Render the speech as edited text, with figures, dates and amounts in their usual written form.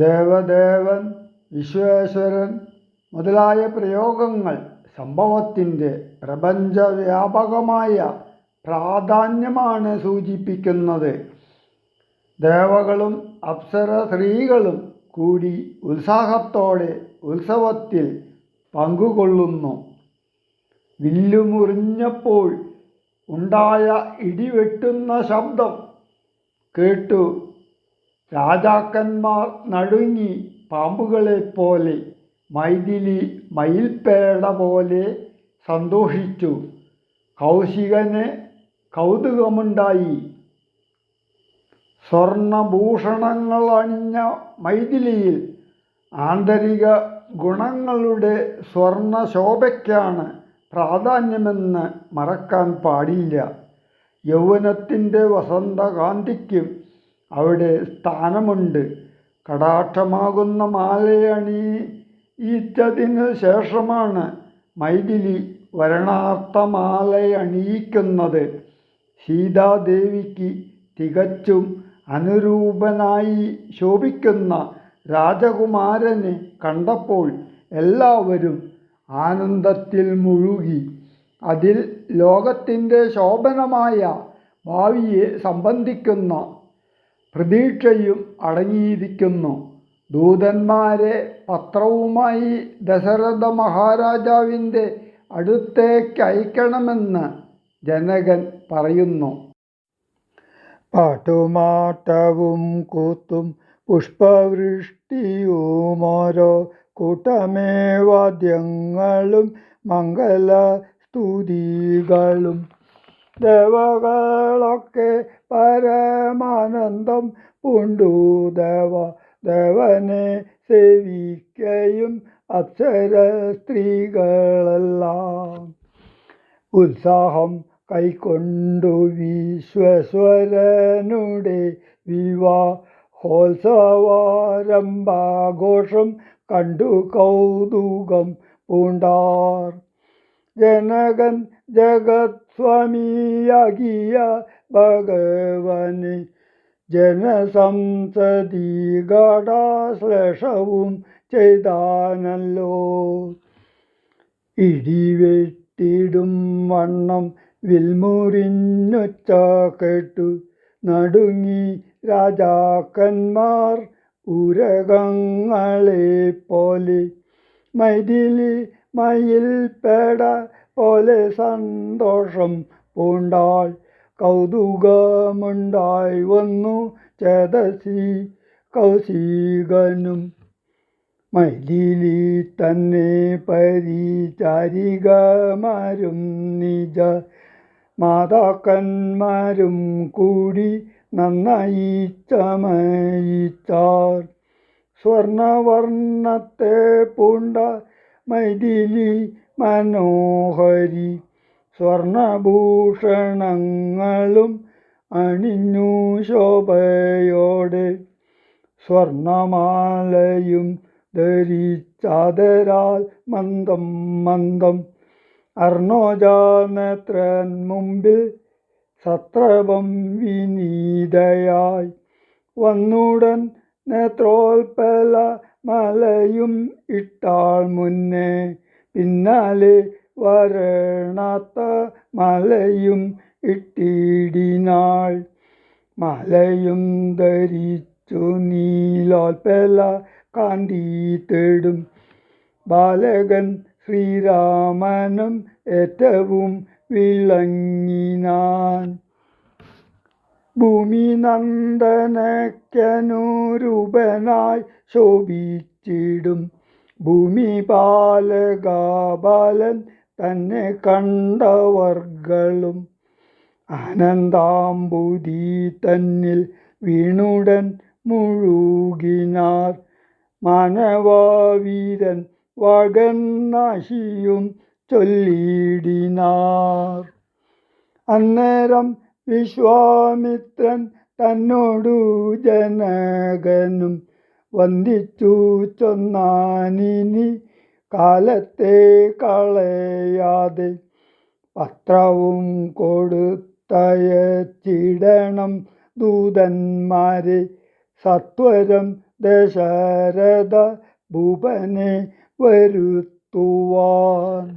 ദേവദേവൻ, വിശ്വേശ്വരൻ മുതലായ പ്രയോഗങ്ങൾ സംഭവത്തിൻ്റെ പ്രപഞ്ചവ്യാപകമായ പ്രാധാന്യമാണ് സൂചിപ്പിക്കുന്നത്. ദേവകളും അപ്സര സ്ത്രീകളും കൂടി ഉത്സാഹത്തോടെ ഉത്സവത്തിൽ പങ്കുകൊള്ളുന്നു. വില്ലുമുറിഞ്ഞപ്പോൾ ഉണ്ടായ ഇടിവെട്ടുന്ന ശബ്ദം കേട്ടു രാജാക്കന്മാർ നടുങ്ങി പാമ്പുകളെപ്പോലെ, മൈഥിലി മയിൽപ്പേട പോലെ സന്തോഷിച്ചു. കൗശികന് കൗതുകമുണ്ടായി. സ്വർണഭൂഷണങ്ങളണിഞ്ഞ മൈഥിലിയിൽ ആന്തരിക ഗുണങ്ങളുടെ സ്വർണശോഭയ്ക്കാണ് പ്രാധാന്യമെന്ന് മറക്കാൻ പാടില്ല. യൗവനത്തിൻ്റെ വസന്തകാന്തിക്കും അവിടെ സ്ഥാനമുണ്ട്. കടാക്ഷമാകുന്ന മാലയണിയിച്ചതിനു ശേഷമാണ് മൈഥിലി വരണാർത്ഥമാലയണിയിക്കുന്നത്. സീതാദേവിക്ക് തികച്ചും അനുരൂപനായി ശോഭിക്കുന്ന രാജകുമാരനെ കണ്ടപ്പോൾ എല്ലാവരും ആനന്ദത്തിൽ മുഴുകി. അതിൽ ലോകത്തിൻ്റെ ശോഭനമായ ഭാവിയെ സംബന്ധിക്കുന്ന പ്രതീക്ഷയും അടങ്ങിയിരിക്കുന്നു. ദൂതന്മാരെ പത്രവുമായി ദശരഥ മഹാരാജാവിൻ്റെ അടുത്തേക്ക് അയക്കണമെന്ന് ജനകൻ പറയുന്നു. പാട്ടുമാട്ടവും കൂത്തും പുഷ്പവൃഷ്ടിയുമോരോ കൂട്ടമേ വാദ്യങ്ങളും മംഗളസ്തുതികളും. ദേവകളൊക്കെ പരമാനന്ദം പൂണ്ടു ദേവനെ സേവിക്കയും അപ്സര സ്ത്രീകളെല്ലാം ഉത്സാഹം കൈക്കൊണ്ടു വിശ്വേശ്വരനുടെ വിവാഹോത്സവാരംഭാഘോഷം കണ്ടു കൗതുകം പൂണ്ടാർ. ജനകൻ ജഗത് സ്വാമിയാകിയ ഭഗവാന് ജനസംസദി ഗാഢാശ്ലേഷവും ചെയ്താനല്ലോ. ഇടിവെട്ടിടും വണ്ണം വിൽമുറിഞ്ഞൊച്ച കേട്ടു നടുങ്ങി രാജാക്കന്മാർ ഉരകങ്ങളെപ്പോലെ. മൈഥിലി മയിൽപ്പേട പോലെ സന്തോഷം പൂണ്ടാൾ. കൗതുകമുണ്ടായി വന്നു ചേതസി കൗശികനും. മൈഥിലി തന്നെ പരിചാരികമാരും നിജ മാതാക്കന്മാരും കൂടി നന്നായി ചമയിച്ചാർ. സ്വർണവർണ്ണത്തെ പൂണ്ട മൈഥിലി മനോഹരി സ്വർണഭൂഷണങ്ങളും അണിഞ്ഞു ശോഭയോടെ. സ്വർണമാലയും ധരിച്ചാദരാൽ മന്ദം മന്ദം അർണോജാനേത്രൻ മുമ്പിൽ സത്രപം വിനീതയായി വന്നുടൻ നേത്രോൽപ്പല മലയും ഇട്ടാൾ മുന്നേ. പിന്നാലെ വരണാത്ത മലയും ഇട്ടിടിനാൾ. മലയും ധരിച്ചു നീലോൽപ്പല കാന്തി തേടും ബാലകൻ ശ്രീരാമനും ഏറ്റവും വിളങ്ങിനാൻ. ഭൂമി നന്ദനക്കനുരൂപനായി ശോഭിച്ചിടും ഭൂമി ബാലൻ തന്നെ കണ്ടവർകളും ആനന്ദാംബുധി തന്നിൽ വീണുടൻ മുഴുകിനാർ. മാനവവീരൻ വാഗന്നാശിയും ചൊല്ലിടിനാർ. അന്നേരം വിശ്വാമിത്രൻ തന്നോടു ജനകനും വന്ദിച്ചു ചൊന്നാനിനി കാലത്തെ കളയാതെ പത്രവും കൊടുത്തയച്ചിടണം ദൂതന്മാരെ. സത്വരം ദശരഥ ഭൂപനെ വരുത്തുവാൻ.